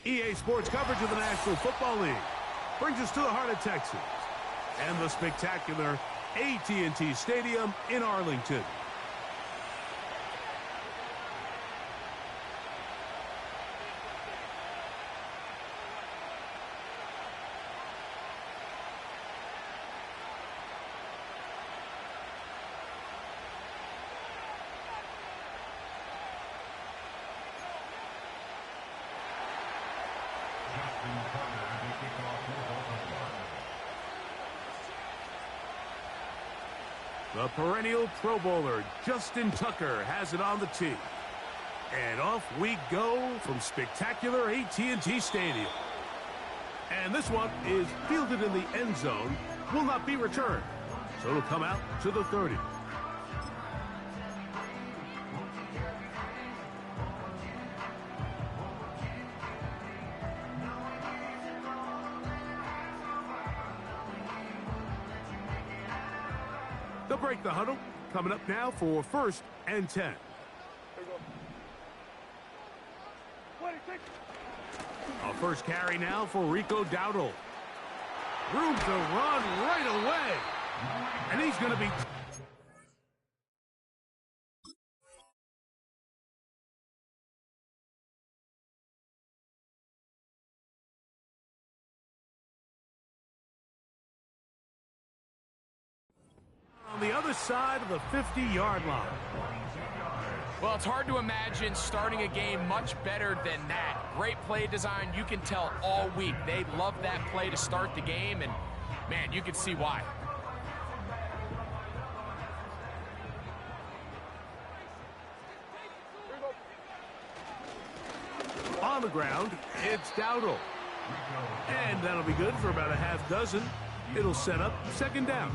EA Sports coverage of the National Football League brings us to the heart of Texas and the spectacular AT&T Stadium in Arlington. The perennial Pro Bowler, Justin Tucker, has it on the tee. And off we go from spectacular AT&T Stadium. And this one is fielded in the end zone, will not be returned. So it'll come out to the 30. They'll break the huddle. Coming up now for 1st and 10. A first carry now for Rico Dowdle. Room to run right away. And he's going to be... on the other side of the 50-yard line. Well, it's hard to imagine starting a game much better than that. Great play design. You can tell all week they love that play to start the game, and, man, you can see why. On the ground, it's Dowdle. And that'll be good for about a half dozen. It'll set up 2nd down.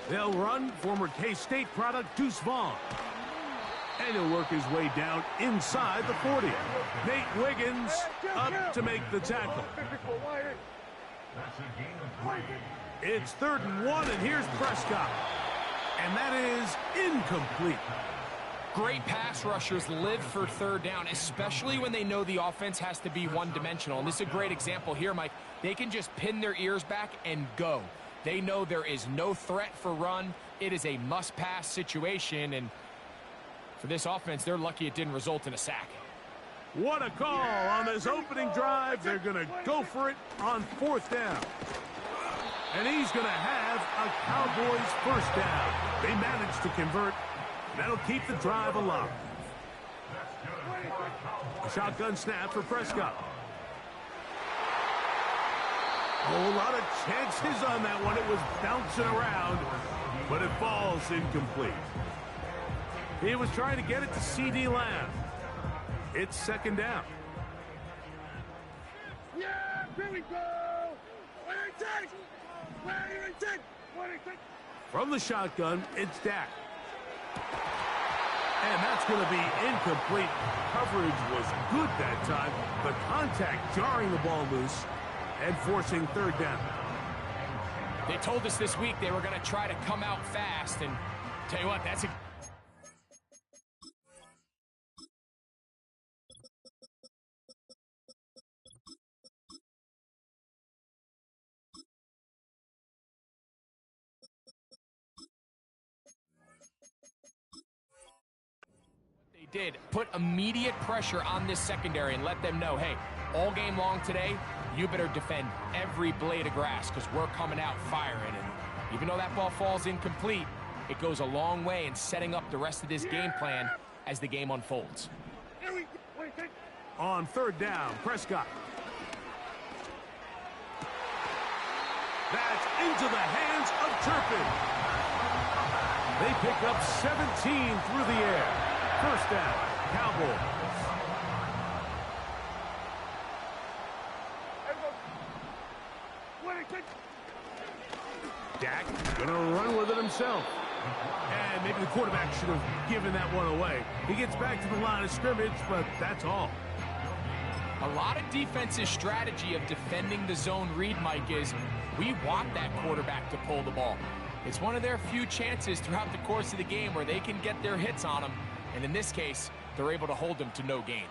They'll run former K-State product Deuce Vaughn. And he'll work his way down inside the 40. Nate Wiggins up to make the tackle. It's 3rd and 1, and here's Prescott. And that is incomplete. Great pass rushers live for 3rd down, especially when they know the offense has to be one-dimensional. And this is a great example here, Mike. They can just pin their ears back and go. They know there is no threat for run. It is a must-pass situation, and for this offense, they're lucky it didn't result in a sack. What a call on this opening drive. They're going to go for it on 4th down. And he's going to have a Cowboys 1st down. They managed to convert. That'll keep the drive alive. A shotgun snap for Prescott. A whole lot of chances on that one. It was bouncing around, but it falls incomplete. He was trying to get it to C.D. Lamb. It's 2nd down. Yeah, here we go. From the shotgun, it's Dak. And that's going to be incomplete. Coverage was good that time. The contact jarring the ball loose and forcing 3rd down. They told us this week they were going to try to come out fast, and tell you what, that's a... did put immediate pressure on this secondary and let them know, hey, all game long today, you better defend every blade of grass because we're coming out firing. And even though that ball falls incomplete, it goes a long way in setting up the rest of this game plan as the game unfolds. On 3rd down, Prescott. That's into the hands of Turpin. They pick up 17 through the air. 1st down, Cowboys. Dak gonna run with it himself. And maybe the quarterback should have given that one away. He gets back to the line of scrimmage, but that's all. A lot of defense's strategy of defending the zone read, Mike, is we want that quarterback to pull the ball. It's one of their few chances throughout the course of the game where they can get their hits on him. And in this case, they're able to hold him to no gain.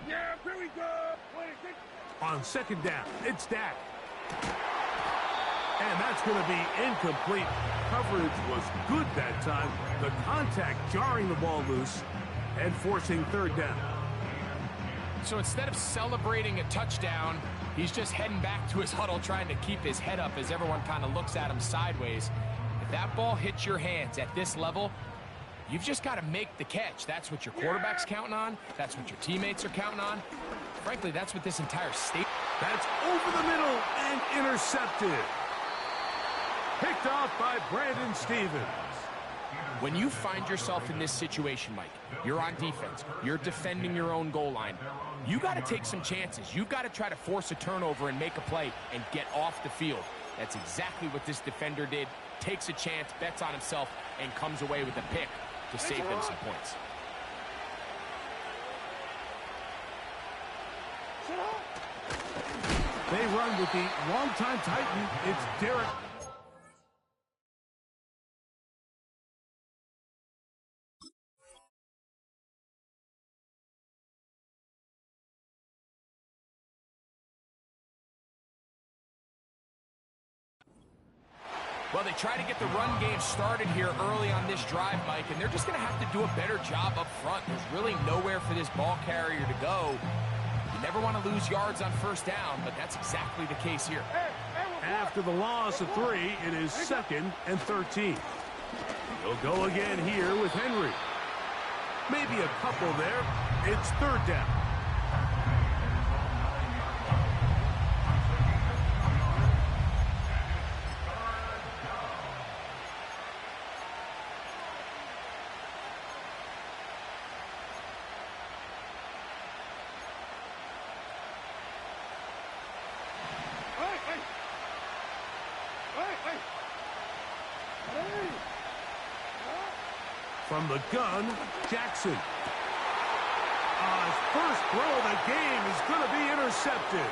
Yeah, here we go. 26. On second down, it's Dak. And that's going to be incomplete. Coverage was good that time. The contact jarring the ball loose and forcing third down. So instead of celebrating a touchdown, he's just heading back to his huddle trying to keep his head up as everyone kind of looks at him sideways. If that ball hits your hands at this level, you've just got to make the catch. That's what your quarterback's counting on. That's what your teammates are counting on. Frankly, that's what this entire state... That's over the middle and intercepted. Picked off by Brandon Stevens. When you find yourself in this situation, Mike, you're on defense, you're defending your own goal line, you got to take some chances. You've got to try to force a turnover and make a play and get off the field. That's exactly what this defender did. Takes a chance, bets on himself, and comes away with a pick to save them some points. They run with the longtime Titan. It's Derek. Well, they try to get the run game started here early on this drive, Mike, and they're just going to have to do a better job up front. There's really nowhere for this ball carrier to go. You never want to lose yards on first down, but that's exactly the case here. After the loss of 3, it is 2nd and 13. He'll go again here with Henry. Maybe a couple there. It's 3rd down. From the gun, Jackson. His first throw of the game is going to be intercepted.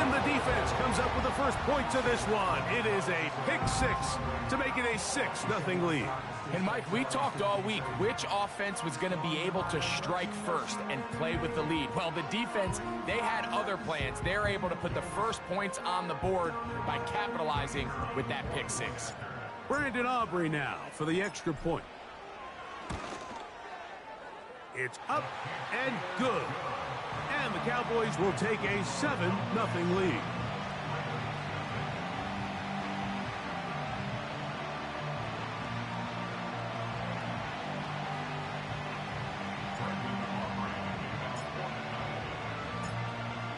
And the defense comes up with the first points of this one. It is a pick 6 to make it a 6-0 lead. And, Mike, we talked all week which offense was going to be able to strike first and play with the lead. Well, the defense, they had other plans. They're able to put the first points on the board by capitalizing with that pick 6. Brandon Aubrey now for the extra point. It's up and good. And the Cowboys will take a 7-0 lead.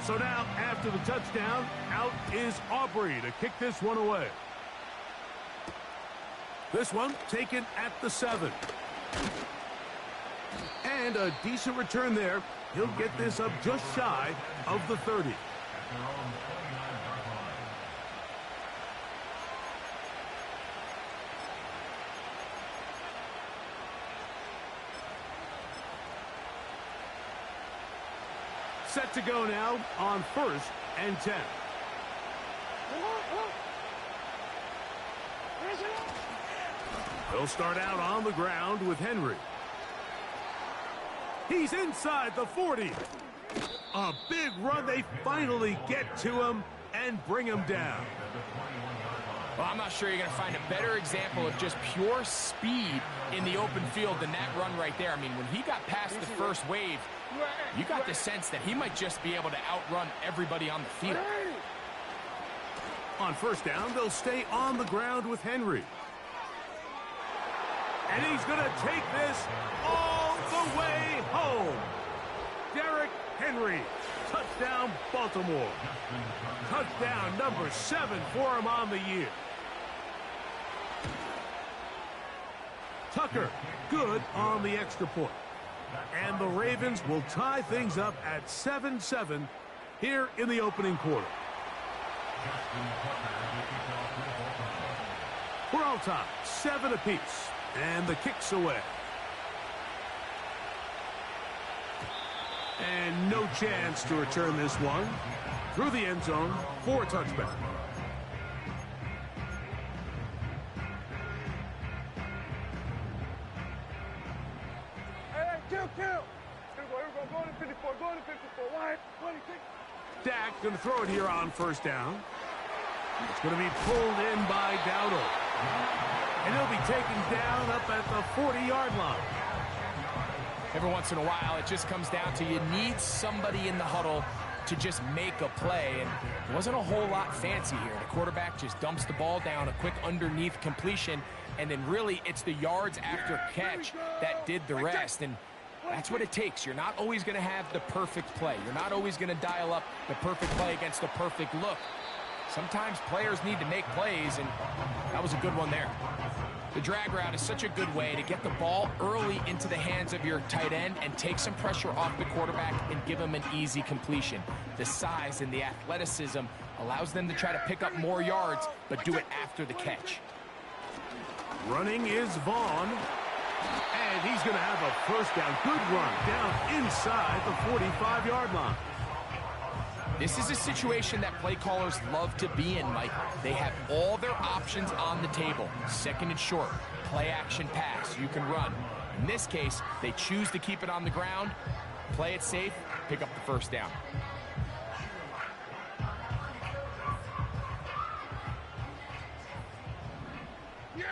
So now, after the touchdown, out is Aubrey to kick this one away. This one taken at the 7. And a decent return there. He'll get this up just shy of the 30. Set to go now on 1st and 10. They'll start out on the ground with Henry. He's inside the 40. A big run. They finally get to him and bring him down. Well, I'm not sure you're going to find a better example of just pure speed in the open field than that run right there. I mean, when he got past the first wave, you got the sense that he might just be able to outrun everybody on the field. On 1st down, they'll stay on the ground with Henry. And he's going to take this all the way home. Derrick Henry, touchdown Baltimore. Touchdown number 7 for him on the year. Tucker, good on the extra point. And the Ravens will tie things up at 7-7 here in the opening quarter. We're all tied, 7 apiece, and the kick's away. And no chance to return this one through the end zone for a touchback. Hey, kill. Here we go. Go to 54. Go to 54. Wide. 26. Dak going to throw it here on first down. It's going to be pulled in by Dowdle. And he'll be taken down up at the 40-yard line. Every once in a while, it just comes down to you need somebody in the huddle to just make a play. And it wasn't a whole lot fancy here. The quarterback just dumps the ball down, a quick underneath completion, and then really it's the yards after catch that did the rest. And that's what it takes. You're not always going to have the perfect play. You're not always going to dial up the perfect play against the perfect look. Sometimes players need to make plays, and that was a good one there. The drag route is such a good way to get the ball early into the hands of your tight end and take some pressure off the quarterback and give him an easy completion. The size and the athleticism allows them to try to pick up more yards, but do it after the catch. Running is Vaughn. And he's going to have a first down. Good run down inside the 45-yard line. This is a situation that play callers love to be in, Mike. They have all their options on the table. Second and short, play action pass, you can run. In this case, they choose to keep it on the ground, play it safe, pick up the first down. Yeah!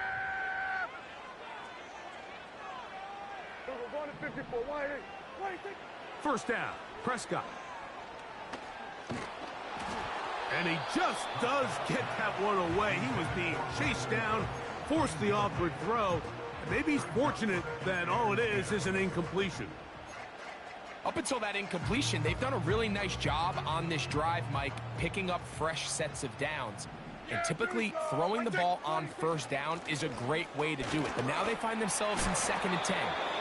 We're going to 54. Wide. 26. First down, Prescott. And he just does get that one away. He was being chased down, forced the awkward throw. And maybe he's fortunate that all it is an incompletion. Up until that incompletion, they've done a really nice job on this drive, Mike, picking up fresh sets of downs. And typically, throwing the ball on first down is a great way to do it. But now they find themselves in 2nd and 10.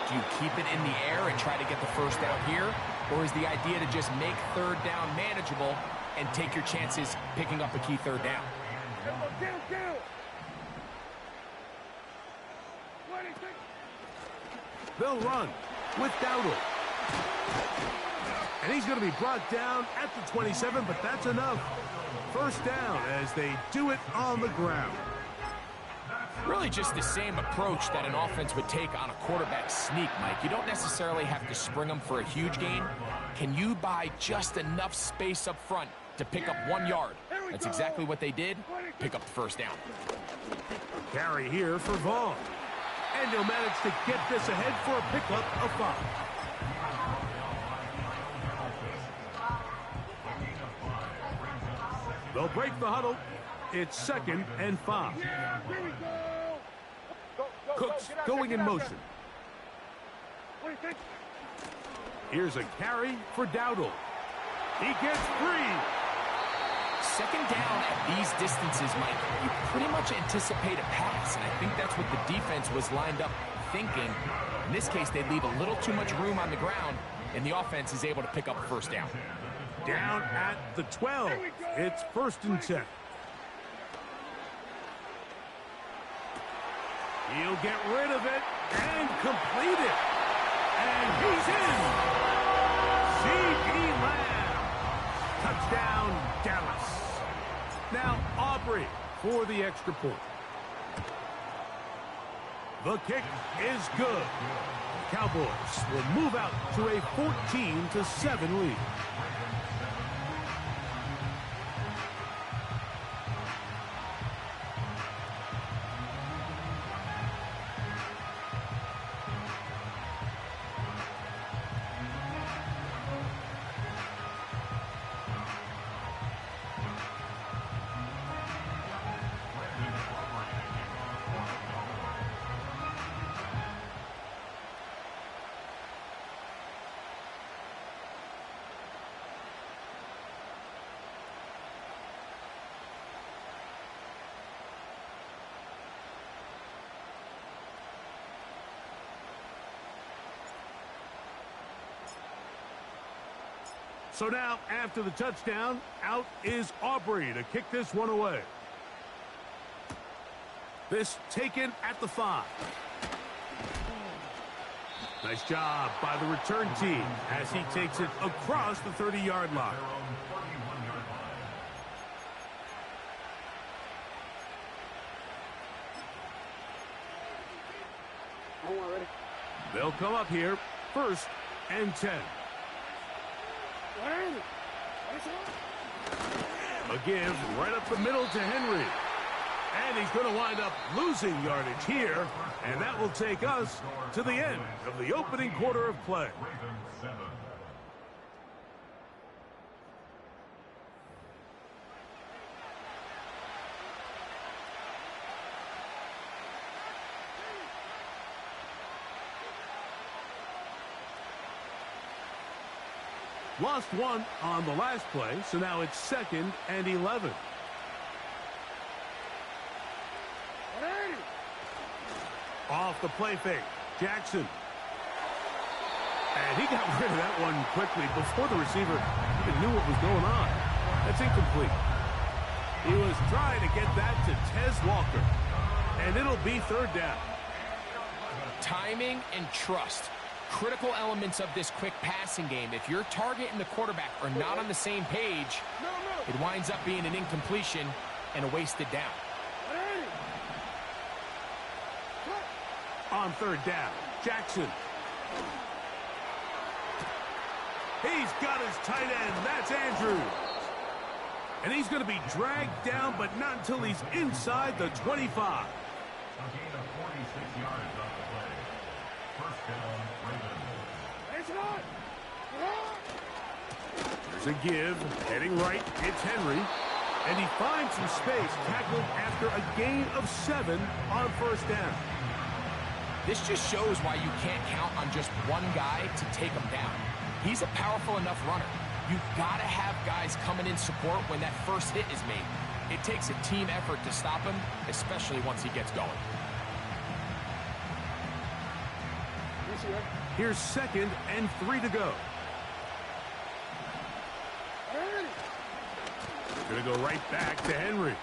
Do you keep it in the air and try to get the first down here? Or is the idea to just make third down manageable and take your chances picking up a key third down? Kill. 26. They'll run with Dowdle. And he's going to be brought down at the 27, but that's enough. First down as they do it on the ground. Really just the same approach that an offense would take on a quarterback sneak, Mike. You don't necessarily have to spring them for a huge gain. Can you buy just enough space up front to pick up 1 yard? That's exactly what they did. Pick up the first down. Carry here for Vaughn. And he'll manage to get this ahead for a pickup of 5. They'll break the huddle. It's 2nd and 5. Yeah, here we go. Cooks get out, going get in out, motion. 26. Here's a carry for Dowdle. He gets free. Second down at these distances, Mike, you pretty much anticipate a pass, and I think that's what the defense was lined up thinking. In this case, they leave a little too much room on the ground, and the offense is able to pick up a first down. Down at the 12. It's 1st and 10. He'll get rid of it and complete it. And he's in. C.D. Lamb. Touchdown, Dallas. Now Aubrey for the extra point. The kick is good. The Cowboys will move out to a 14-7 lead. So now, after the touchdown, out is Aubrey to kick this one away. This taken at the 5. Nice job by the return team as he takes it across the 30-yard line. They'll come up here, 1st and 10. A give right up the middle to Henry. And he's going to wind up losing yardage here. And that will take us to the end of the opening quarter of play. Lost one on the last play, so now it's 2nd and 11. Off the play fake, Jackson. And he got rid of that one quickly before the receiver even knew what was going on. That's incomplete. He was trying to get that to Tez Walker. And it'll be 3rd down. Timing and trust. Critical elements of this quick passing game. If your target and the quarterback are not on the same page, it winds up being an incompletion and a wasted down. On 3rd down, Jackson. He's got his tight end. That's Andrews. And he's going to be dragged down, but not until he's inside the 25. A gain of 46 yards on the play. 1st down, Ravens. There's a give. Heading right, it's Henry. And he finds some space, tackled after a gain of 7 on 1st down. This just shows why you can't count on just one guy to take him down. He's a powerful enough runner. You've got to have guys coming in support when that first hit is made. It takes a team effort to stop him, especially once he gets going. Here's 2nd and 3 to go. Going to go right back to Henry.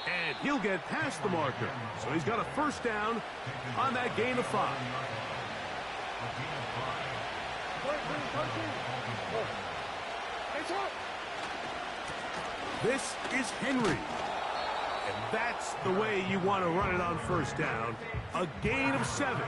And he'll get past the marker. So he's got a 1st down on that gain of 5. This is Henry. And that's the way you want to run it on 1st down. A gain of 7.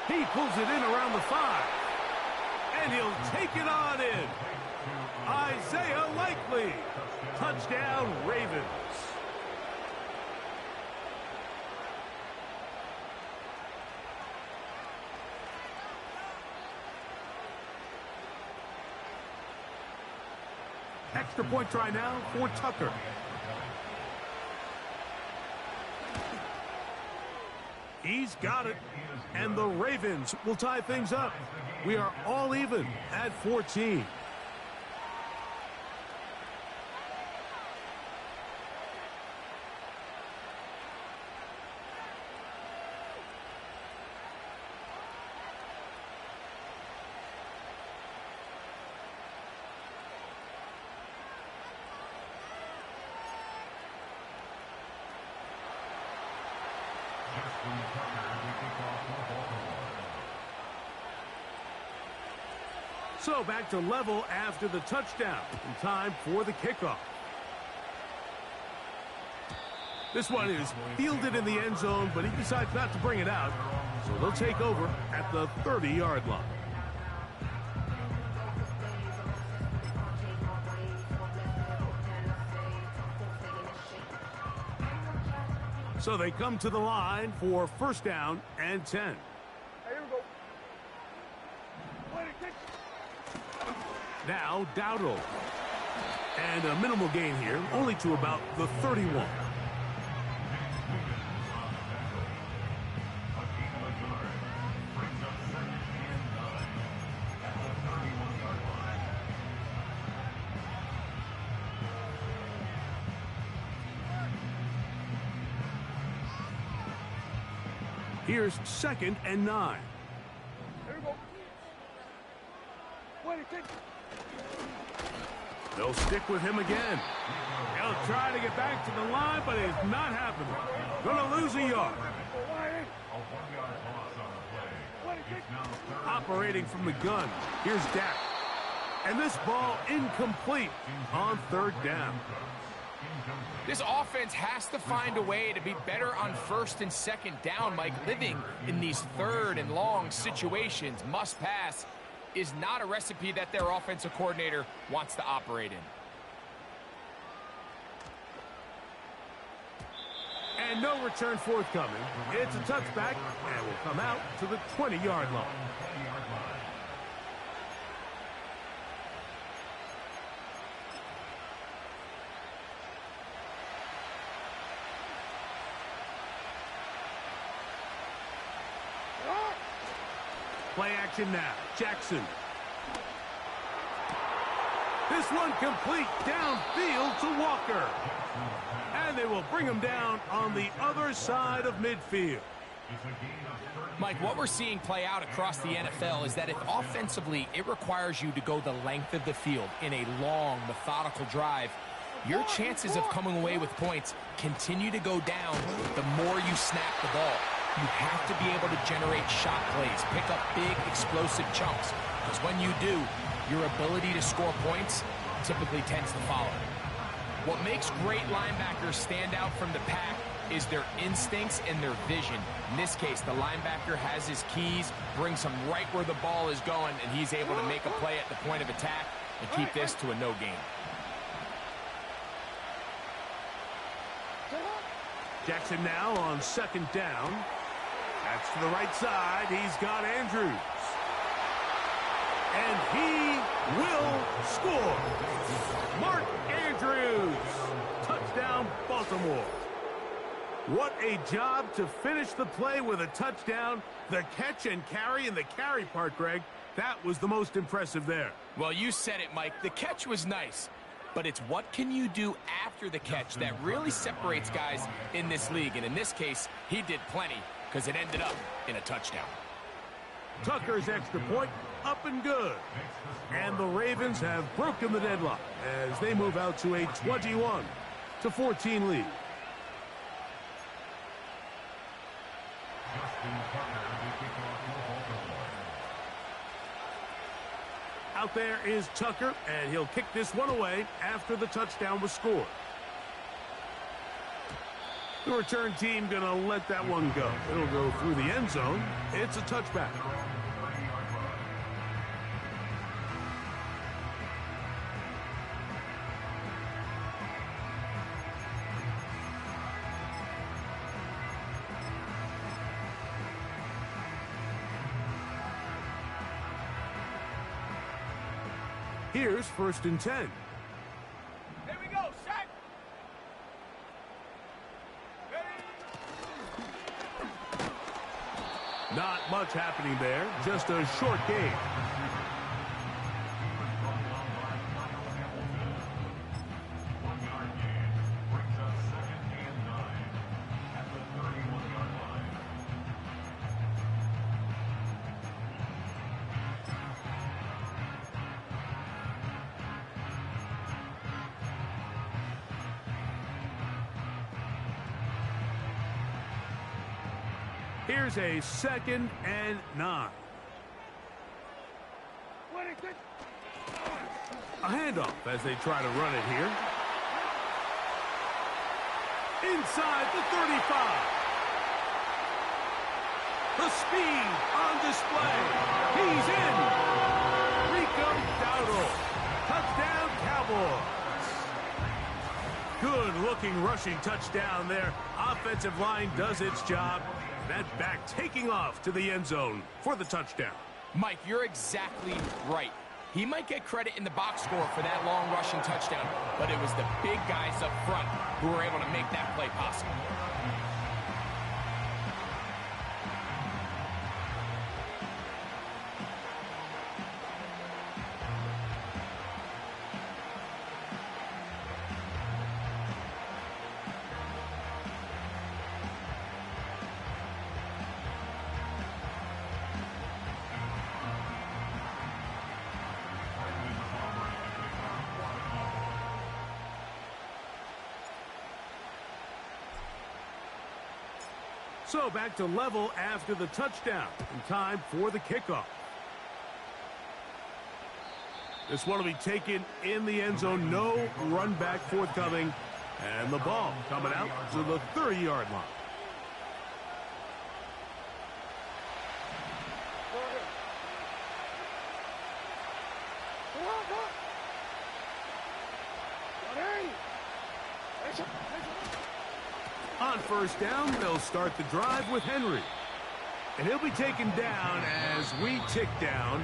He pulls it in around the 5. And he'll take it on in. Isaiah Likely. Touchdown, Ravens. Extra point try now for Tucker. He's got it. And the Ravens will tie things up. We are all even at 14. So back to level after the touchdown. In time for the kickoff. This one is fielded in the end zone, but he decides not to bring it out. So they'll take over at the 30-yard line. So they come to the line for 1st down and 10. Here we go. Now Dowdle. And a minimal gain here, only to about the 31. Here's 2nd and 9. Here we go. 26. They'll stick with him again. He'll try to get back to the line, but it's not happening. Gonna lose a yard. A 1-yard loss on the play. It's now third. Operating from the gun. Here's Dak. And this ball incomplete on 3rd down. This offense has to find a way to be better on 1st and 2nd down, Mike. Living in these 3rd and long situations, must pass, is not a recipe that their offensive coordinator wants to operate in. And no return forthcoming. It's a touchback and will come out to the 20-yard line. Play action now. Jackson. This one complete downfield to Walker. And they will bring him down on the other side of midfield. Mike, what we're seeing play out across the NFL is that if offensively it requires you to go the length of the field in a long, methodical drive, your chances of coming away with points continue to go down the more you snap the ball. You have to be able to generate shot plays, pick up big, explosive chunks, because when you do, your ability to score points typically tends to follow. What makes great linebackers stand out from the pack is their instincts and their vision. In this case, the linebacker has his keys, brings him right where the ball is going, and he's able to make a play at the point of attack and keep this to a no gain. Jackson now on 2nd down. That's to the right side. He's got Andrews. And he will score. Mark Andrews. Touchdown, Baltimore. What a job to finish the play with a touchdown. The catch and carry, and the carry part, Greg, that was the most impressive there. Well, you said it, Mike. The catch was nice, but it's what can you do after the catch that really separates guys in this league. And in this case, he did plenty because it ended up in a touchdown. Tucker's extra point up and good. And the Ravens have broken the deadlock as they move out to a 21-14 lead. Out there is Tucker, and he'll kick this one away after the touchdown was scored. The return team going to let that one go. It'll go through the end zone. It's a touchback. Here's 1st and 10. Here we go, set. Not much happening there. Just a short game. Here's a 2nd and 9. 26. A handoff as they try to run it here. Inside the 35. The speed on display. He's in. Rico Dowdle. Touchdown, Cowboys. Good-looking rushing touchdown there. Offensive line does its job. That back taking off to the end zone for the touchdown. Mike, you're exactly right. He might get credit in the box score for that long rushing touchdown, but it was the big guys up front who were able to make that play possible. So back to level after the touchdown. And time for the kickoff. This one will be taken in the end zone. No run back forthcoming. And the ball coming out to the 30-yard line. On first down, they'll start the drive with Henry. And he'll be taken down as we tick down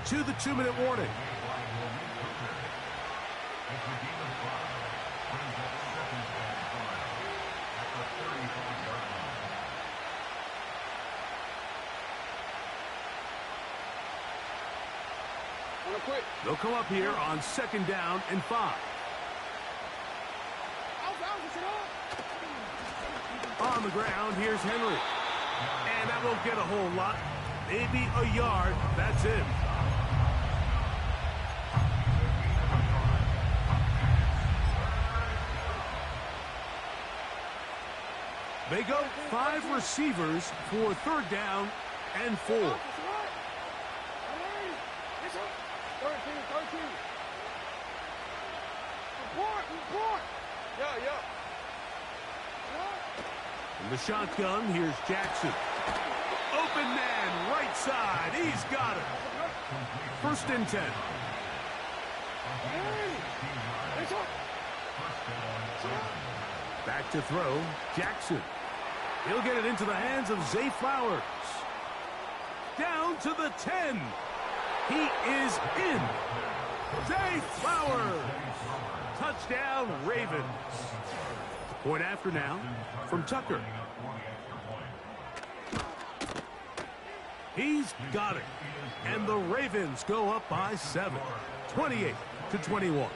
to the 2-minute warning. They'll come up here on 2nd down and 5. On the ground, here's Henry. And that won't get a whole lot. Maybe a yard. That's it. They go 5 receivers for 3rd down and 4. 13. Report. Yeah. In the shotgun, here's Jackson. Open man, right side. He's got it. 1st and 10. Back to throw, Jackson. He'll get it into the hands of Zay Flowers. Down to the 10. He is in. Zay Flowers. Touchdown, Ravens. Point after now from Tucker. He's got it. And the Ravens go up by 7. 28-21.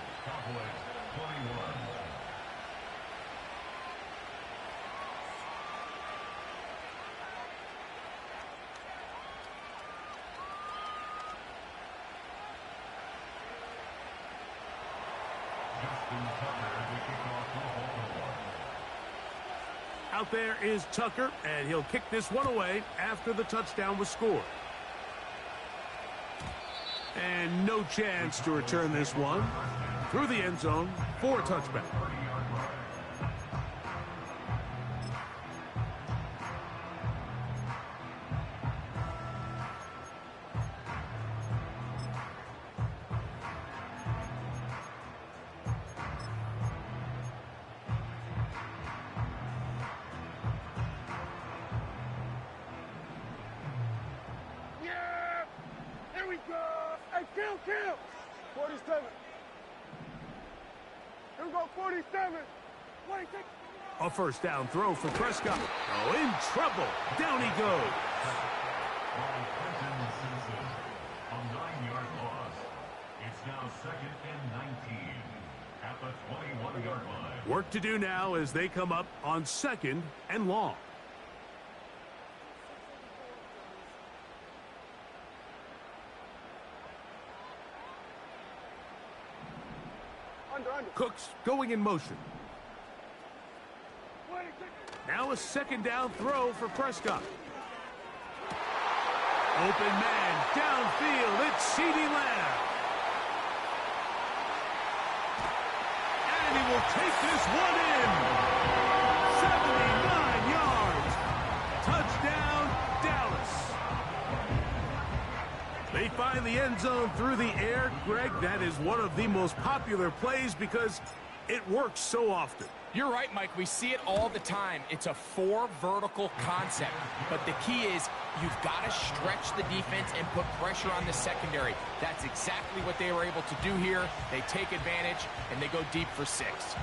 Out there is Tucker, and he'll kick this one away after the touchdown was scored. And no chance to return this one through the end zone for a touchback. Kill. 47. Here we go, 47. A 1st down throw for Prescott. Oh, in trouble. Down he goes. A 9-yard loss. It's now 2nd and 19 at the 21-yard line. Work to do now as they come up on 2nd and long. Cooks going in motion. Now a 2nd down throw for Prescott. Open man downfield. It's CeeDee Lamb. And he will take this one in. 79 yards. Touchdown, Dallas. They find the end zone through the air. Greg, that is one of the most popular plays because it works so often. You're right, Mike. We see it all the time. It's a 4 vertical concept. But the key is you've got to stretch the defense and put pressure on the secondary. That's exactly what they were able to do here. They take advantage, and they go deep for 6.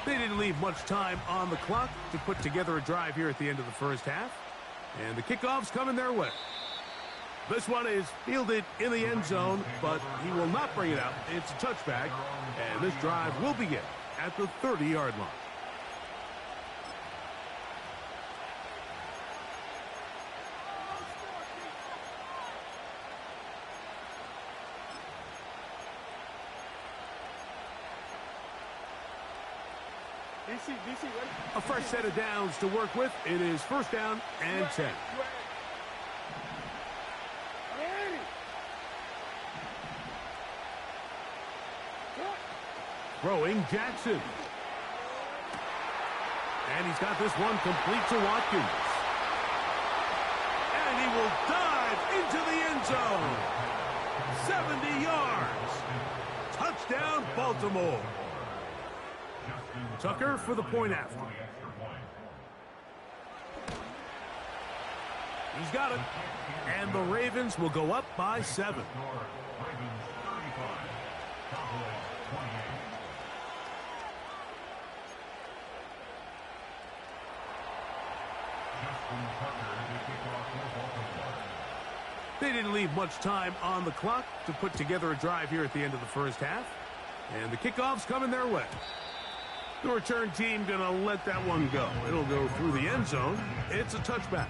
They didn't leave much time on the clock to put together a drive here at the end of the 1st half. And the kickoff's coming their way. This one is fielded in the end zone, but he will not bring it out. It's a touchback, and this drive will begin at the 30-yard line. A fresh set of downs to work with. It is first down and 10. Throwing Jackson. And he's got this one complete to Watkins. And he will dive into the end zone. 70 yards. Touchdown, Baltimore. Tucker for the point after. He's got it. And the Ravens will go up by 7. They didn't leave much time on the clock to put together a drive here at the end of the first half. And the kickoff's coming their way. The return team going to let that one go. It'll go through the end zone. It's a touchback.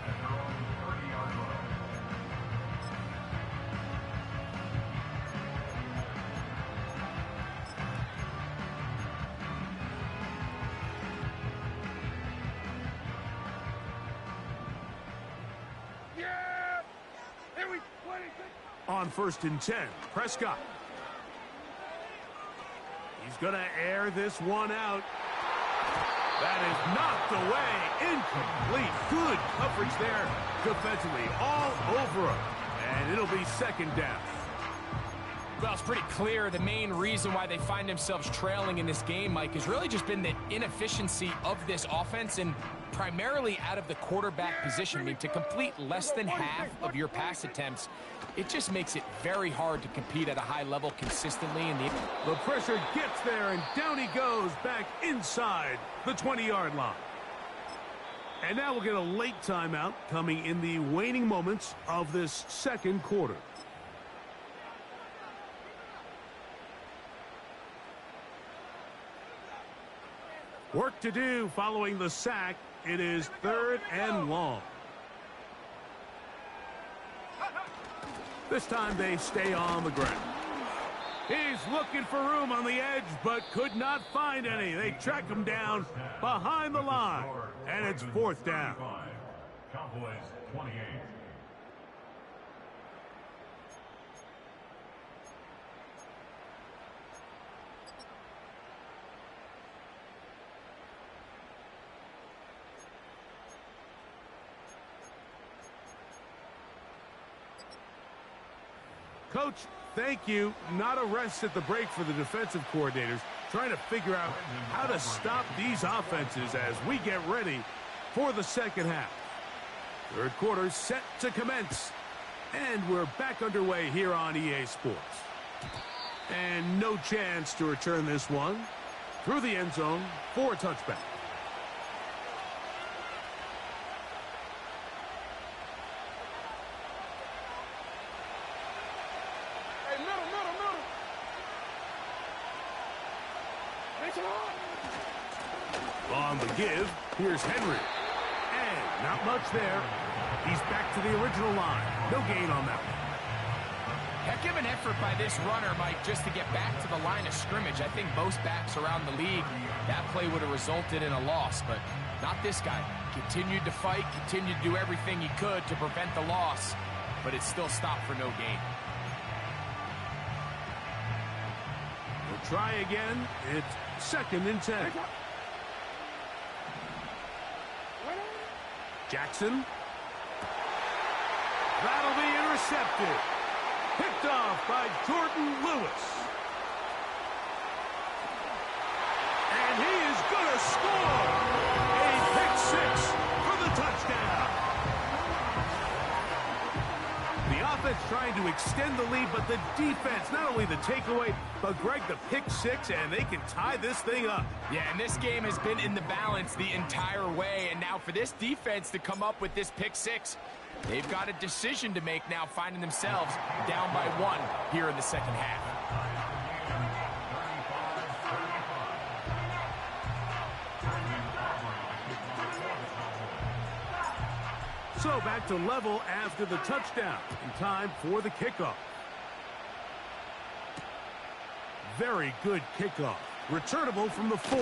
On 1st and 10, Prescott. He's going to air this one out. That is knocked away. Incomplete. Good coverage there defensively. All over him. And it'll be second down. Well, it's pretty clear the main reason why they find themselves trailing in this game, Mike, has really just been the inefficiency of this offense and primarily out of the quarterback position. I mean, to complete less than half of your pass attempts, it just makes it very hard to compete at a high level consistently. The pressure gets there, and down he goes back inside the 20-yard line. And now we'll get a late timeout coming in the waning moments of this second quarter. Work to do following the sack. It is 3rd and long. This time they stay on the ground. He's looking for room on the edge, but could not find any. They track him down behind the line, and it's 4th down. Cowboys 28. Coach, thank you. Not a rest at the break for the defensive coordinators, trying to figure out how to stop these offenses as we get ready for the second half. Third quarter set to commence. And we're back underway here on EA Sports. And no chance to return this one through the end zone for a touchback. On the give, here's Henry. And not much there. He's back to the original line. No gain on that one. Heck of an effort by this runner, Mike, just to get back to the line of scrimmage. I think most backs around the league, that play would have resulted in a loss, but not this guy. Continued to fight, continued to do everything he could to prevent the loss, but it still stopped for no gain. We'll try again. It's 2nd and 10. Jackson. That'll be intercepted. Picked off by Jordan Lewis. And he is going to score. A pick 6 for the touchdown. The offense trying to extend the lead, but the defense, not only the takeaway, but Greg, the pick 6, and they can tie this thing up. Yeah, and this game has been in the balance the entire way, and now for this defense to come up with this pick 6, they've got a decision to make now, finding themselves down by 1 here in the second half. So back to level after the touchdown. In time for the kickoff. Very good kickoff. Returnable from the 4.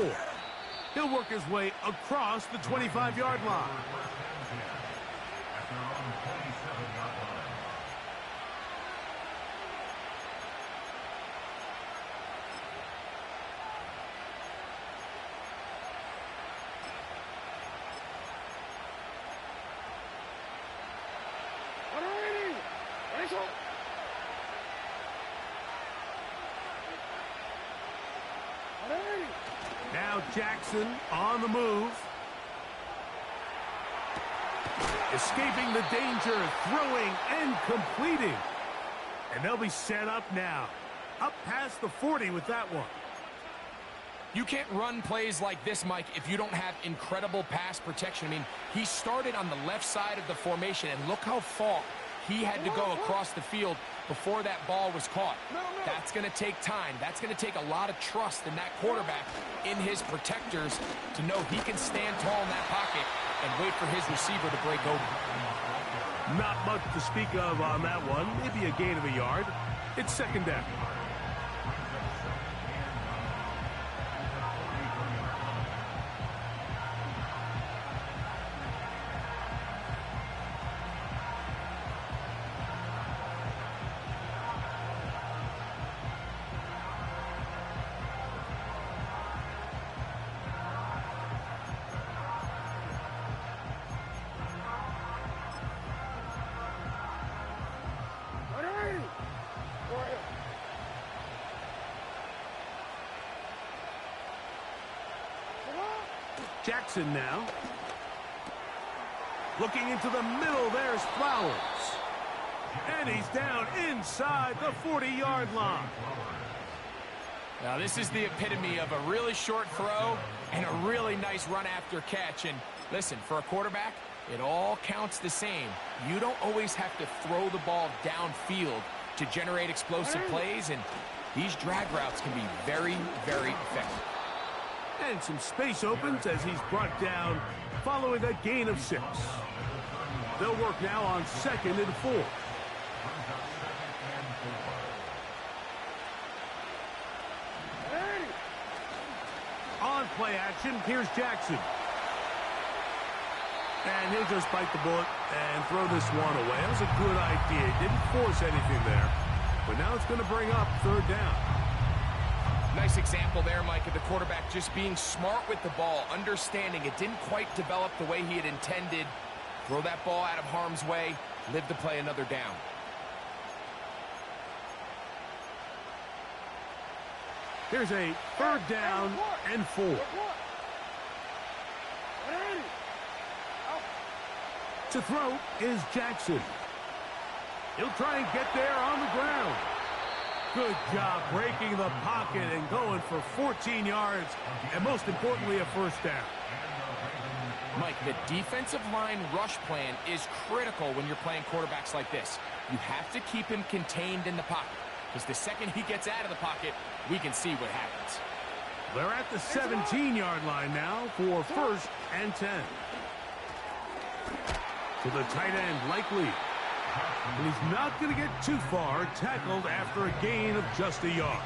He'll work his way across the 25-yard line. At their own 27-yard line. Now Jackson on the move. Escaping the danger, throwing and completing. And they'll be set up now. Up past the 40 with that one. You can't run plays like this, Mike, if you don't have incredible pass protection. I mean, he started on the left side of the formation, and look how far he had to go across the field before that ball was caught. That's going to take time. That's going to take a lot of trust in that quarterback, in his protectors, to know he can stand tall in that pocket and wait for his receiver to break open. Not much to speak of on that one. Maybe a gain of a yard. It's second down. Jackson now. Looking into the middle, there's Flowers. And he's down inside the 40-yard line. Now, this is the epitome of a really short throw and a really nice run after catch. And listen, for a quarterback, it all counts the same. You don't always have to throw the ball downfield to generate explosive plays, and these drag routes can be very, very effective. And some space opens as he's brought down following a gain of 6. They'll work now on 2nd and 4. On play action, here's Jackson. And he'll just bite the bullet and throw this one away. That was a good idea. Didn't force anything there. But now it's going to bring up 3rd down. Nice example there, Mike, of the quarterback just being smart with the ball, understanding it didn't quite develop the way he had intended. Throw that ball out of harm's way, live to play another down. Here's a 3rd down and 4. To throw is Jackson. He'll try and get there on the ground. Good job breaking the pocket and going for 14 yards, and most importantly, a 1st down. Mike, the defensive line rush plan is critical when you're playing quarterbacks like this. You have to keep him contained in the pocket, because the second he gets out of the pocket, we can see what happens. They're at the 17-yard line now for 1st and 10. To the tight end, Likely. And he's not going to get too far, tackled after a gain of just a yard.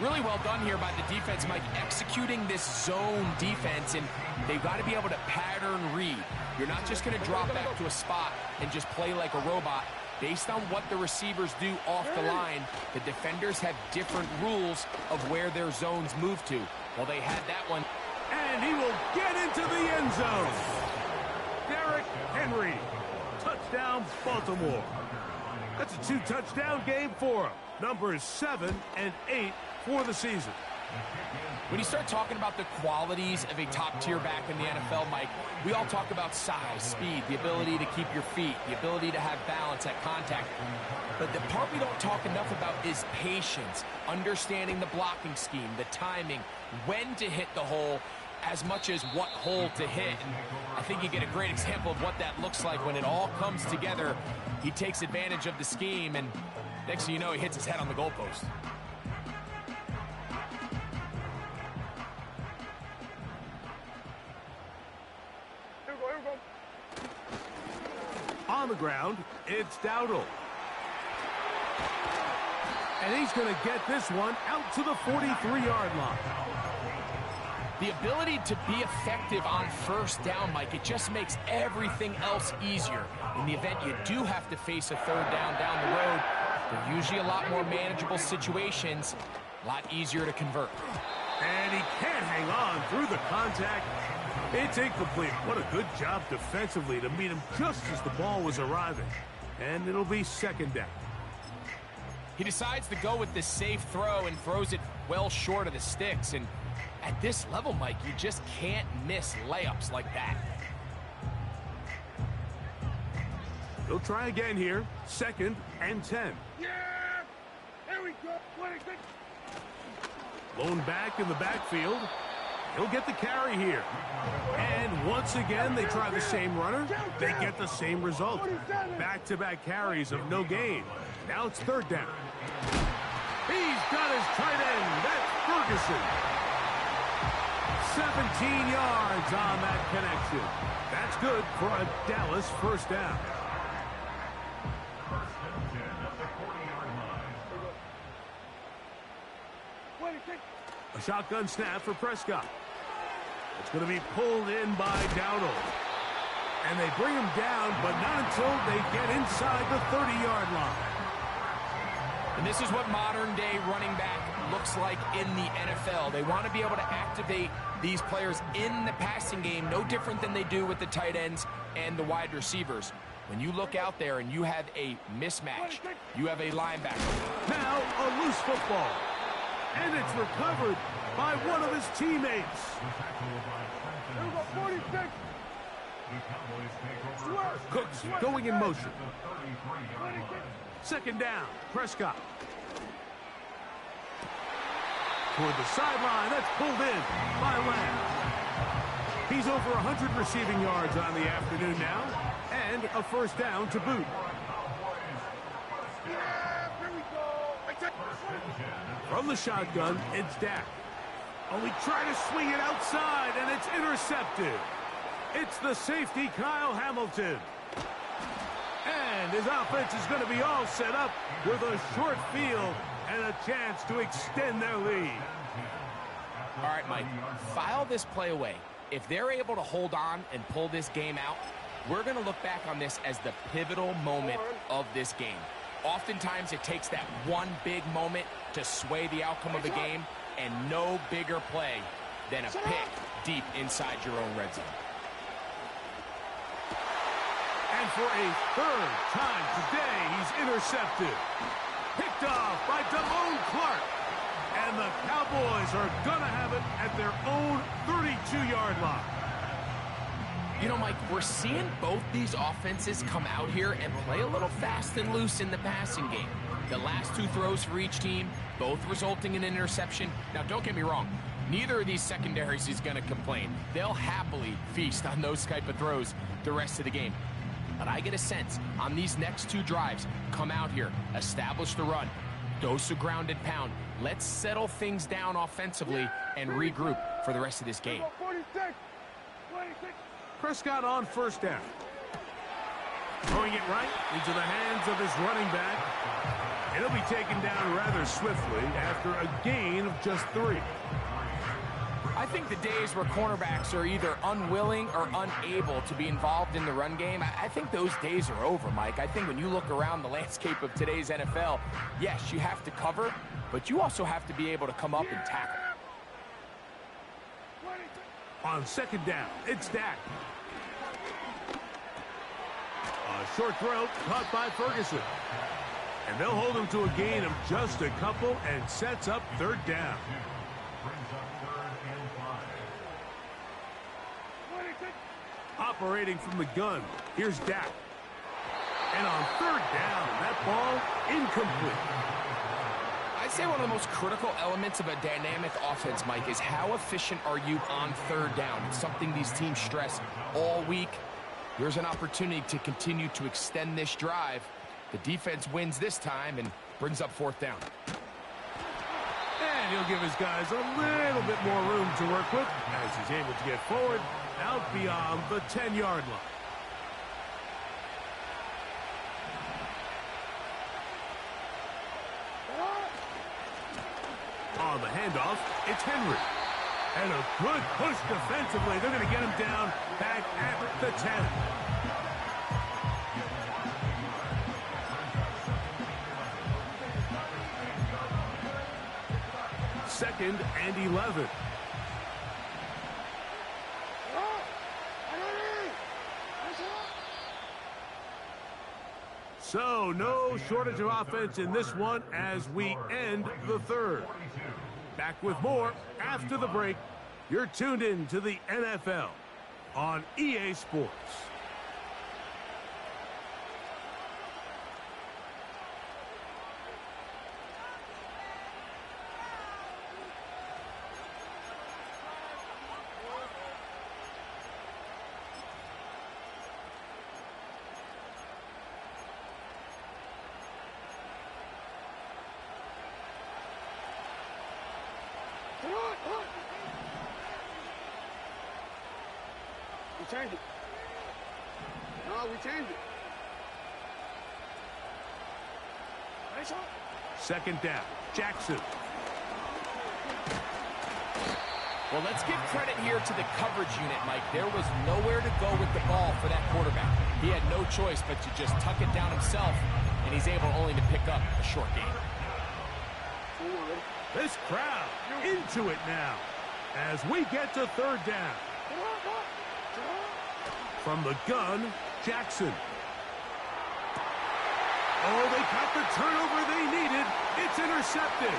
Really well done here by the defense, Mike, executing this zone defense, and they've got to be able to pattern read. You're not just going to drop back to a spot and just play like a robot. Based on what the receivers do off the line, the defenders have different rules of where their zones move to. Well, they had that one. And he will get into the end zone. Derrick Henry. Touchdown, Baltimore. That's a 2-touchdown game for him. Numbers 7 and 8 for the season. When you start talking about the qualities of a top-tier back in the NFL, Mike, we all talk about size, speed, the ability to keep your feet, the ability to have balance at contact. But the part we don't talk enough about is patience, understanding the blocking scheme, the timing, when to hit the hole, as much as what hole to hit. And I think you get a great example of what that looks like when it all comes together. He takes advantage of the scheme, and next thing you know, he hits his head on the goalpost. On the ground, it's Dowdle. And he's going to get this one out to the 43-yard line. The ability to be effective on first down, Mike, it just makes everything else easier. In the event you do have to face a third down the road, they're usually a lot more manageable situations, a lot easier to convert. And he can't hang on through the contact. It's incomplete. What a good job defensively to meet him just as the ball was arriving. And it'll be second down. He decides to go with this safe throw and throws it well short of the sticks. And at this level, Mike, you just can't miss layups like that. He'll try again here. 2nd and 10. Yeah! Here we go. 26. Lone back in the backfield. He'll get the carry here. And once again, they try the same runner. They get the same result. Back-to-back carries of no gain. Now it's 3rd down. He's got his tight end. That's Ferguson. 17 yards on that connection. That's good for a Dallas first down. First and 10 at the 40-yard line. 26. A shotgun snap for Prescott. It's going to be pulled in by Dowdle. And they bring him down, but not until they get inside the 30-yard line. And this is what modern-day running back looks like in the NFL. They want to be able to activate these players in the passing game, no different than they do with the tight ends and the wide receivers. When you look out there and you have a mismatch, you have a linebacker. Now a loose football. And it's recovered by one of his teammates. Here we go. 46. The Cowboys take over first Cooks and 10 going in motion. at the 33-yard line. 2nd down. Prescott. Toward the sideline. That's pulled in by Lamb. He's over 100 receiving yards on the afternoon now. And a first down to boot. Yeah! Here we go. From the shotgun, it's Dak. Oh, he tried to swing it outside, and it's intercepted. It's the safety, Kyle Hamilton. And his offense is going to be all set up with a short field and a chance to extend their lead. All right, Mike, file this play away. If they're able to hold on and pull this game out, we're going to look back on this as the pivotal moment of this game. Oftentimes, it takes that one big moment to sway the outcome of the game, and no bigger play than a pick deep inside your own red zone. And for a 3rd time today, he's intercepted. Picked off by Damone Clark. And the Cowboys are going to have it at their own 32-yard line. You know, Mike, we're seeing both these offenses come out here and play a little fast and loose in the passing game. The last 2 throws for each team, both resulting in an interception. Now, don't get me wrong. Neither of these secondaries is going to complain. They'll happily feast on those type of throws the rest of the game. But I get a sense on these next 2 drives, come out here, establish the run, dose of ground and pound. Let's settle things down offensively and regroup for the rest of this game. 46. 26. Prescott on first down. Throwing it right into the hands of his running back. It'll be taken down rather swiftly after a gain of just 3. I think the days where cornerbacks are either unwilling or unable to be involved in the run game, I think those days are over, Mike. I think when you look around the landscape of today's NFL, yes, you have to cover, but you also have to be able to come up and tackle. On 2nd down, it's Dak. A short throw caught by Ferguson. And they'll hold him to a gain of just a couple and sets up 3rd down. Brings up 3rd and 5. Operating from the gun, here's Dak. And on 3rd down, that ball incomplete. I'd say one of the most critical elements of a dynamic offense, Mike, is how efficient are you on 3rd down. It's something these teams stress all week. Here's an opportunity to continue to extend this drive. The defense wins this time and brings up 4th down. And he'll give his guys a little bit more room to work with as he's able to get forward out beyond the 10-yard line. On the handoff, it's Henry. And a good push defensively. They're going to get him down back at the 10. Second and 11. So, no shortage of offense in this one as we end the third. Back with more after the break. You're tuned in to the NFL on EA Sports. We changed it. No, we changed it. Nice shot. Second down, Jackson. Well, let's give credit here to the coverage unit, Mike. There was nowhere to go with the ball for that quarterback. He had no choice but to just tuck it down himself, and he's able only to pick up a short gain. This crowd into it now as we get to third down. From the gun, Jackson. Oh, they got the turnover they needed. It's intercepted.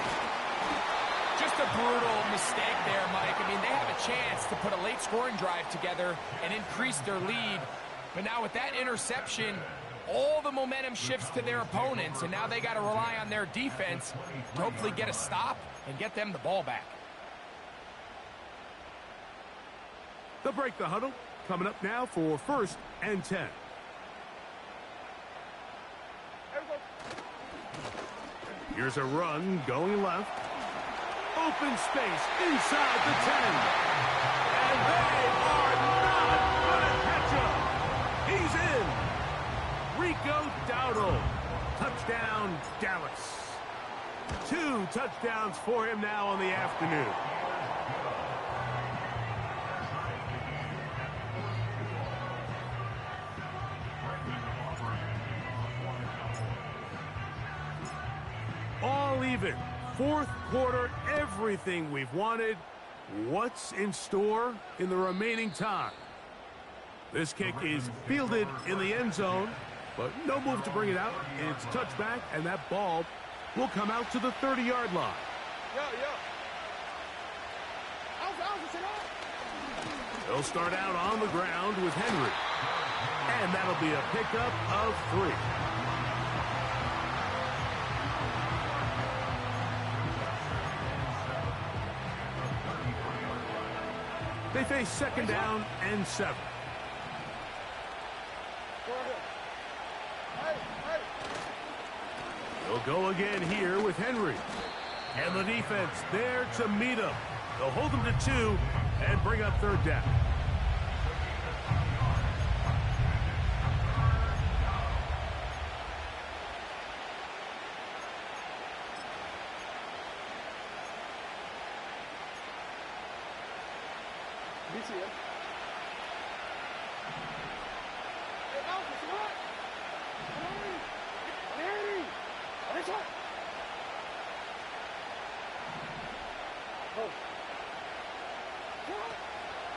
Just a brutal mistake there, Mike. I mean, they have a chance to put a late scoring drive together and increase their lead. But now with that interception, all the momentum shifts to their opponents, and now they got to rely on their defense to hopefully get a stop and get them the ball back. They'll break the huddle. Coming up now for first and 10. Here's a run going left. Open space inside the 10. And they are not going to catch him. He's in. Rico Dowdle. Touchdown, Dallas. 2 touchdowns for him now on the afternoon. All even. Fourth quarter, everything we've wanted. What's in store in the remaining time? This kick is fielded in the end zone, but no move to bring it out. It's touchback, and that ball will come out to the 30-yard line. They'll start out on the ground with Henry. And that'll be a pickup of 3. They face second down and 7. They'll go again here with Henry. And the defense there to meet him. They'll hold them to 2 and bring up third down.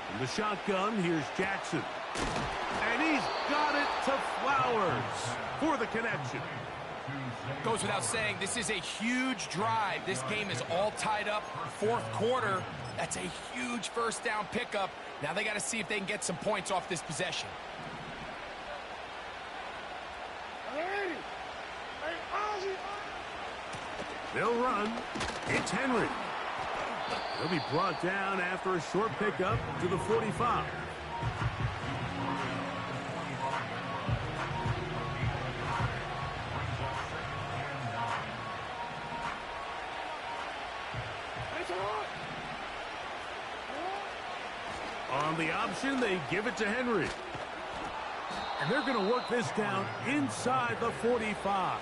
From the shotgun, here's Jackson. And he's got it to Flowers for the connection. Goes without saying, this is a huge drive. This game is all tied up. Fourth quarter, that's a huge first down pickup. Now they got to see if they can get some points off this possession. They'll run. It's Henry. He'll be brought down after a short pickup to the 45. On the option, they give it to Henry. And they're going to work this down inside the 45.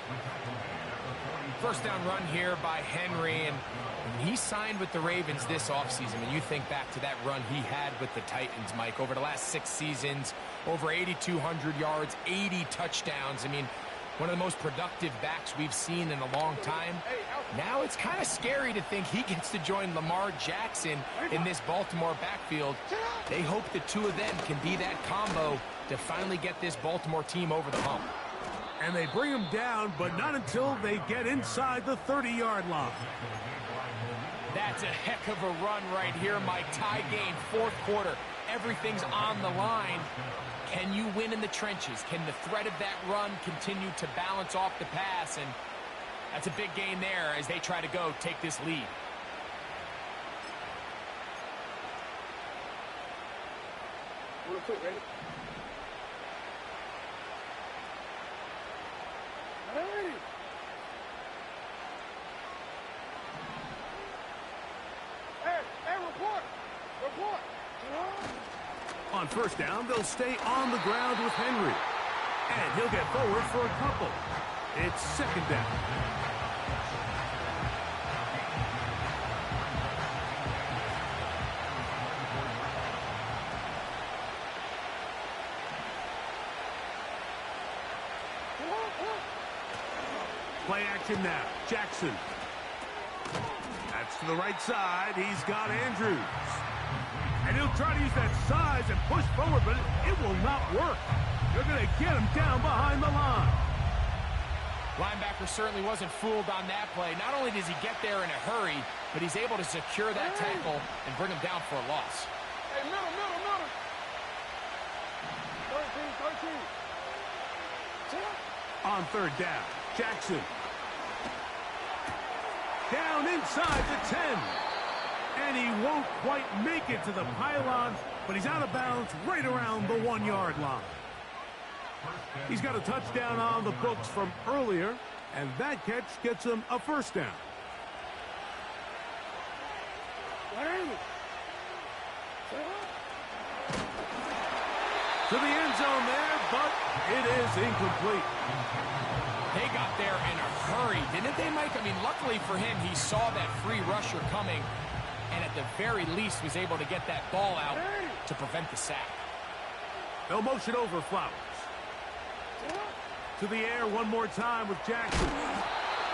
First down run here by Henry, and When he signed with the Ravens this offseason, when you think back to that run he had with the Titans, Mike, over the last 6 seasons, over 8,200 yards, 80 touchdowns. I mean, one of the most productive backs we've seen in a long time. Now it's kind of scary to think he gets to join Lamar Jackson in this Baltimore backfield. They hope the two of them can be that combo to finally get this Baltimore team over the hump. And they bring him down, but not until they get inside the 30-yard line. That's a heck of a run right here, Mike. Tie game, 4th quarter. Everything's on the line. Can you win in the trenches? Can the threat of that run continue to balance off the pass? And that's a big gain there as they try to go take this lead. Real quick, ready? Hey! Hey, report! Report! On first down, they'll stay on the ground with Henry. And he'll get forward for a couple. It's 2nd down. Play action now. Jackson. That's to the right side. He's got Andrews. And he'll try to use that size and push forward, but it will not work. They're going to get him down behind the line. Linebacker certainly wasn't fooled on that play. Not only does he get there in a hurry, but he's able to secure that tackle and bring him down for a loss. Hey, middle. 13. On 3rd down, Jackson. Down inside the 10. And he won't quite make it to the pylon, but he's out of bounds right around the 1-yard line. He's got a touchdown on the books from earlier, and that catch gets him a 1st down. To the end zone there, but it is incomplete. They got there in a hurry, didn't they, Mike? I mean, luckily for him, he saw that free rusher coming, and at the very least was able to get that ball out to prevent the sack. They'll motion over Flowers. To the air one more time with Jackson.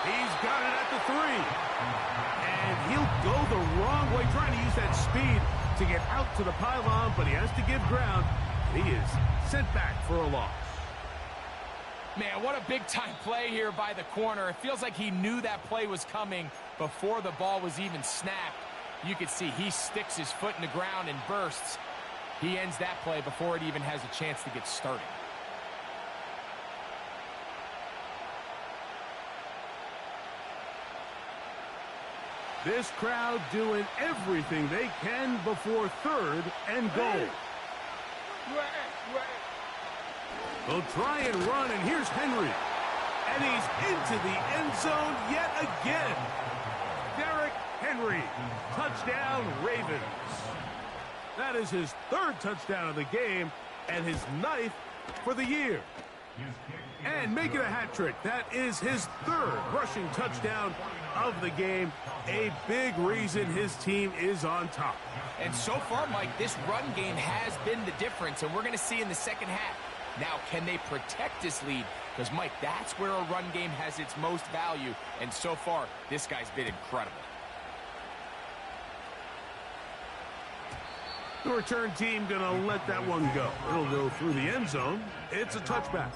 He's got it at the 3. And he'll go the wrong way, trying to use that speed to get out to the pylon, but he has to give ground. He is sent back for a loss. Man, what a big-time play here by the corner. It feels like he knew that play was coming before the ball was even snapped. You can see he sticks his foot in the ground and bursts. He ends that play before it even has a chance to get started. This crowd doing everything they can before 3rd and goal. They'll try and run, and here's Henry. And he's into the end zone yet again. Derrick Henry, touchdown Ravens. That is his 3rd touchdown of the game and his 9th for the year. And making a hat trick. That is his 3rd rushing touchdown of the game. A big reason his team is on top. And so far, Mike, this run game has been the difference, and we're going to see in the second half. Now, can they protect this lead? Because, Mike, that's where a run game has its most value, and so far, this guy's been incredible. The return team going to let that one go. It'll go through the end zone. It's a touchback.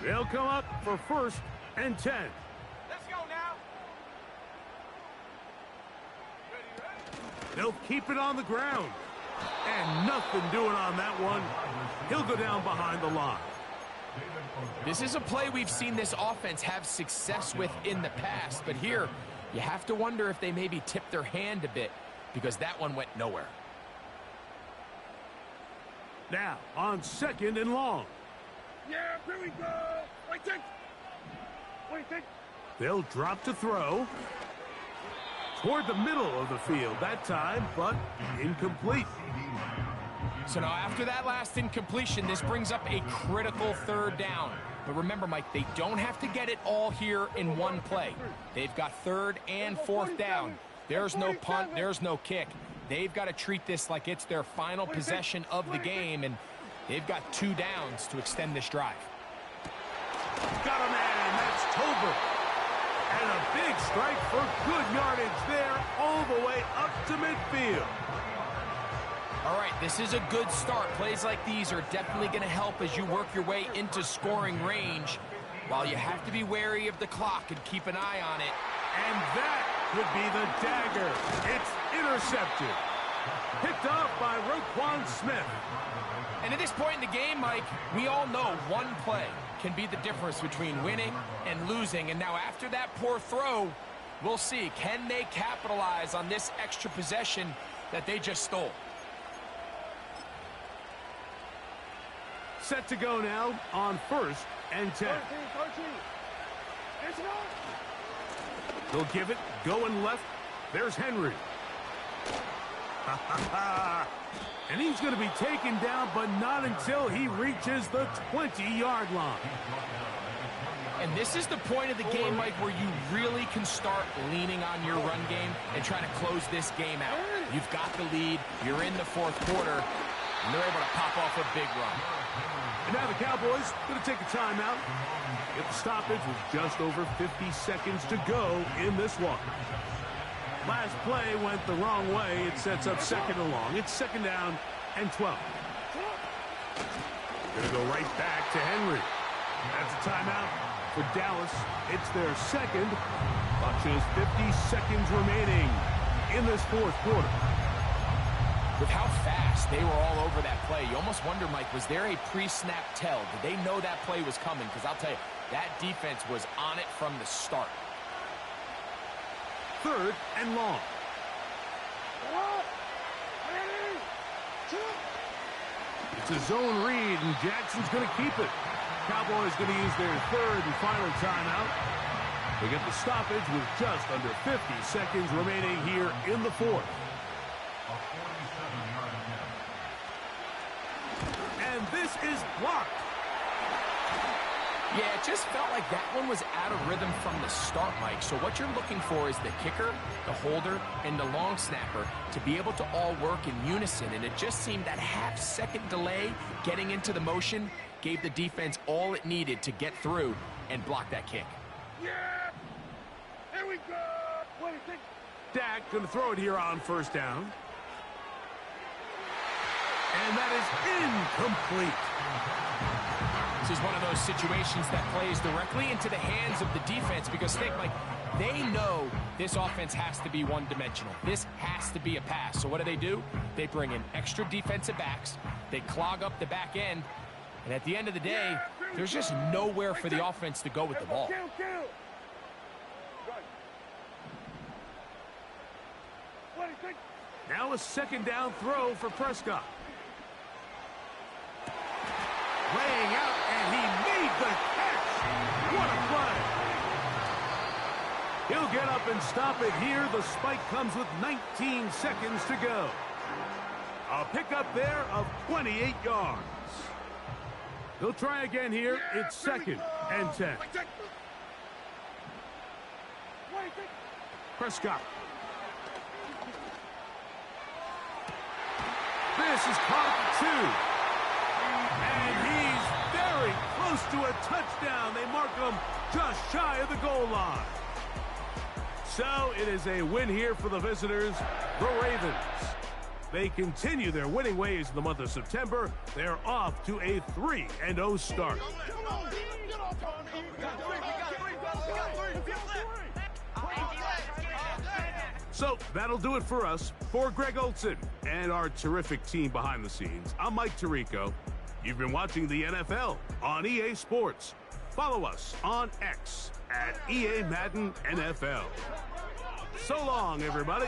They'll come up for 1st and 10. Let's go now. They'll keep it on the ground. And nothing doing on that one. He'll go down behind the line. This is a play we've seen this offense have success with in the past, but here you have to wonder if they maybe tipped their hand a bit because that one went nowhere. Now on 2nd and long. Yeah, here we go. Wait. They'll drop to throw. Toward the middle of the field that time, but incomplete. So now after that last incompletion, this brings up a critical third down. But remember, Mike, they don't have to get it all here in one play. They've got third and fourth down. There's no punt, there's no kick. They've got to treat this like it's their final possession of the game, and they've got 2 downs to extend this drive. Got a man, that's Tolbert. And a big strike for good yardage there all the way up to midfield. All right, this is a good start. Plays like these are definitely going to help as you work your way into scoring range, while you have to be wary of the clock and keep an eye on it. And that could be the dagger. It's intercepted. Picked off by Roquan Smith. And at this point in the game, Mike, we all know one play can be the difference between winning and losing. And now after that poor throw, we'll see. Can they capitalize on this extra possession that they just stole? Set to go now on 1st and 10. They'll give it, going left. There's Henry. And he's going to be taken down, but not until he reaches the 20-yard line. And this is the point of the game, Mike, where you really can start leaning on your run game and try to close this game out. You've got the lead, you're in the 4th quarter, and they're able to pop off a big run. And now the Cowboys going to take a timeout. If the stoppage was just over 50 seconds to go in this one. Last play went the wrong way. It sets up 2nd and long. It's 2nd down and 12. Going to go right back to Henry. That's a timeout for Dallas. It's their 2nd. Watches 50 seconds remaining in this 4th quarter. With how fast they were all over that play, you almost wonder, Mike, was there a pre-snap tell? Did they know that play was coming? Because I'll tell you, that defense was on it from the start. 3rd and long. It's a zone read, and Jackson's going to keep it. Cowboys going to use their 3rd and final timeout. They get the stoppage with just under 50 seconds remaining here in the 4th. And this is blocked. Yeah, it just felt like that one was out of rhythm from the start, Mike. So what you're looking for is the kicker, the holder, and the long snapper to be able to all work in unison. And it just seemed that half-second delay getting into the motion gave the defense all it needed to get through and block that kick. Yeah! Here we go! What do you think? Dak going to throw it here on 1st down. And that is incomplete. This is one of those situations that plays directly into the hands of the defense because, think, like, they know this offense has to be one-dimensional. This has to be a pass. So what do? They bring in extra defensive backs. They clog up the back end. And at the end of the day, there's just nowhere for the offense to go with the ball. Now a 2nd down throw for Prescott. Laying out, and he made the catch. What a play. He'll get up and stop it here. The spike comes with 19 seconds to go. A pickup there of 28 yards. He'll try again here. It's 2nd and 10. Prescott. This is caught at 2. And he's very close to a touchdown. They mark him just shy of the goal line. So it is a win here for the visitors, the Ravens. They continue their winning ways in the month of September. They're off to a 3-0 start. So that'll do it for us. For Greg Olson and our terrific team behind the scenes, I'm Mike Tirico. You've been watching the NFL on EA Sports. Follow us on X at EA Madden NFL. So long, everybody.